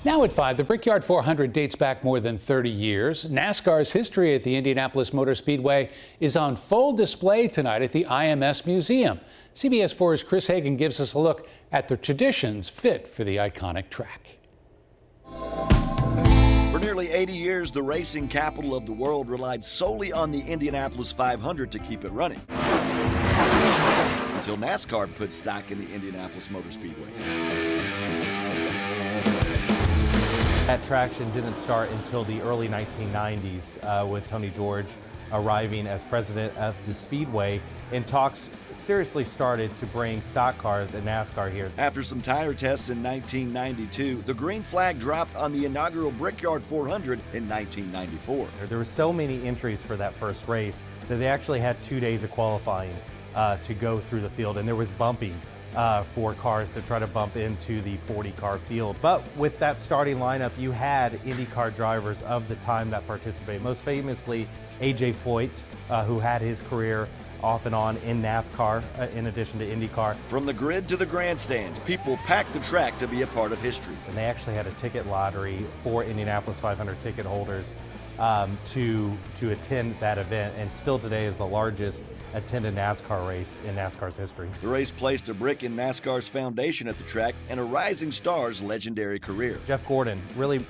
Now at 5, the Brickyard 400 dates back more than 30 years. NASCAR's history at the Indianapolis Motor Speedway is on full display tonight at the IMS Museum. CBS 4's Chris Hagan gives us a look at the traditions fit for the iconic track. For nearly 80 years, the racing capital of the world relied solely on the Indianapolis 500 to keep it running, until NASCAR put stock in the Indianapolis Motor Speedway. That traction didn't start until the early 1990s with Tony George arriving as president of the Speedway, and talks seriously started to bring stock cars and NASCAR here. After some tire tests in 1992, the green flag dropped on the inaugural Brickyard 400 in 1994. There were so many entries for that first race that they actually had 2 days of qualifying to go through the field, and there was bumping for cars to try to bump into the 40-car field. But with that starting lineup, you had IndyCar drivers of the time that participated. Most famously, A.J. Foyt, who had his career off and on in NASCAR, in addition to IndyCar. From the grid to the grandstands, people packed the track to be a part of history. And they actually had a ticket lottery for Indianapolis 500 ticket holders to attend that event, and still today is the largest attended NASCAR race in NASCAR's history. The race placed a brick in NASCAR's foundation at the track and a rising star's legendary career. Jeff Gordon really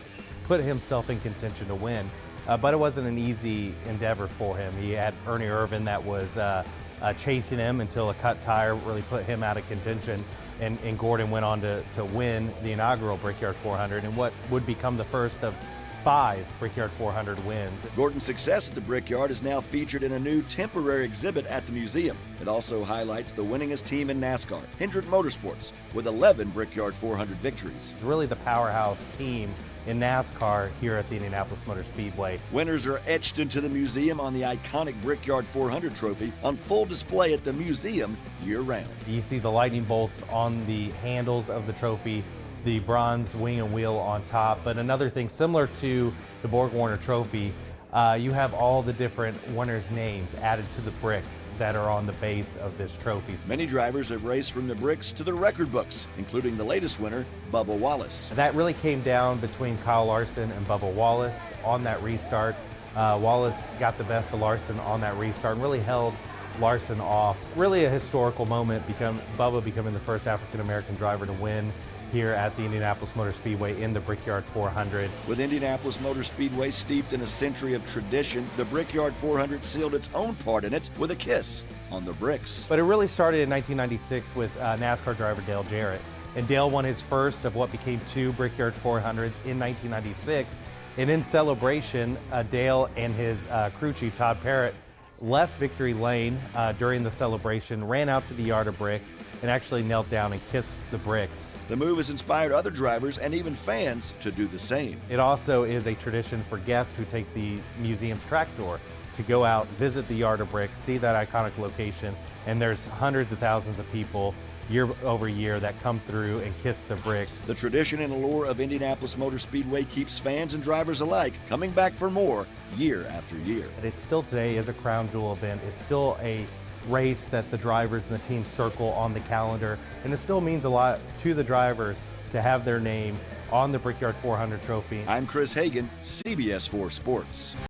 put himself in contention to win, but it wasn't an easy endeavor for him. He had Ernie Irvan that was chasing him until a cut tire really put him out of contention, and Gordon went on to win the inaugural Brickyard 400 and what would become the first of 5 Brickyard 400 wins. Gordon's success at the Brickyard is now featured in a new temporary exhibit at the museum. It also highlights the winningest team in NASCAR, Hendrick Motorsports, with 11 Brickyard 400 victories. It's really the powerhouse team in NASCAR here at the Indianapolis Motor Speedway. Winners are etched into the museum on the iconic Brickyard 400 trophy, on full display at the museum year-round. You see the lightning bolts on the handles of the trophy, the bronze wing and wheel on top. But another thing, similar to the Borg-Warner Trophy, you have all the different winners' names added to the bricks that are on the base of this trophy. Many drivers have raced from the bricks to the record books, including the latest winner, Bubba Wallace. That really came down between Kyle Larson and Bubba Wallace on that restart. Wallace got the best of Larson on that restart and really held Larson off. Really a historical moment, Bubba becoming the first African-American driver to win here at the Indianapolis Motor Speedway in the Brickyard 400. With Indianapolis Motor Speedway steeped in a century of tradition, the Brickyard 400 sealed its own part in it with a kiss on the bricks. But it really started in 1996 with NASCAR driver Dale Jarrett. And Dale won his first of what became 2 Brickyard 400s in 1996. And in celebration, Dale and his crew chief, Todd Parrott, left victory lane during the celebration, ran out to the yard of bricks, and actually knelt down and kissed the bricks. The move has inspired other drivers and even fans to do the same. It also is a tradition for guests who take the museum's track tour to go out, visit the yard of bricks, see that iconic location, and there's hundreds of thousands of people year over year that come through and kiss the bricks. The tradition and allure of Indianapolis Motor Speedway keeps fans and drivers alike coming back for more year after year. And it still today is a crown jewel event. It's still a race that the drivers and the team circle on the calendar, and it still means a lot to the drivers to have their name on the Brickyard 400 trophy. I'm Chris Hagan, CBS 4 Sports.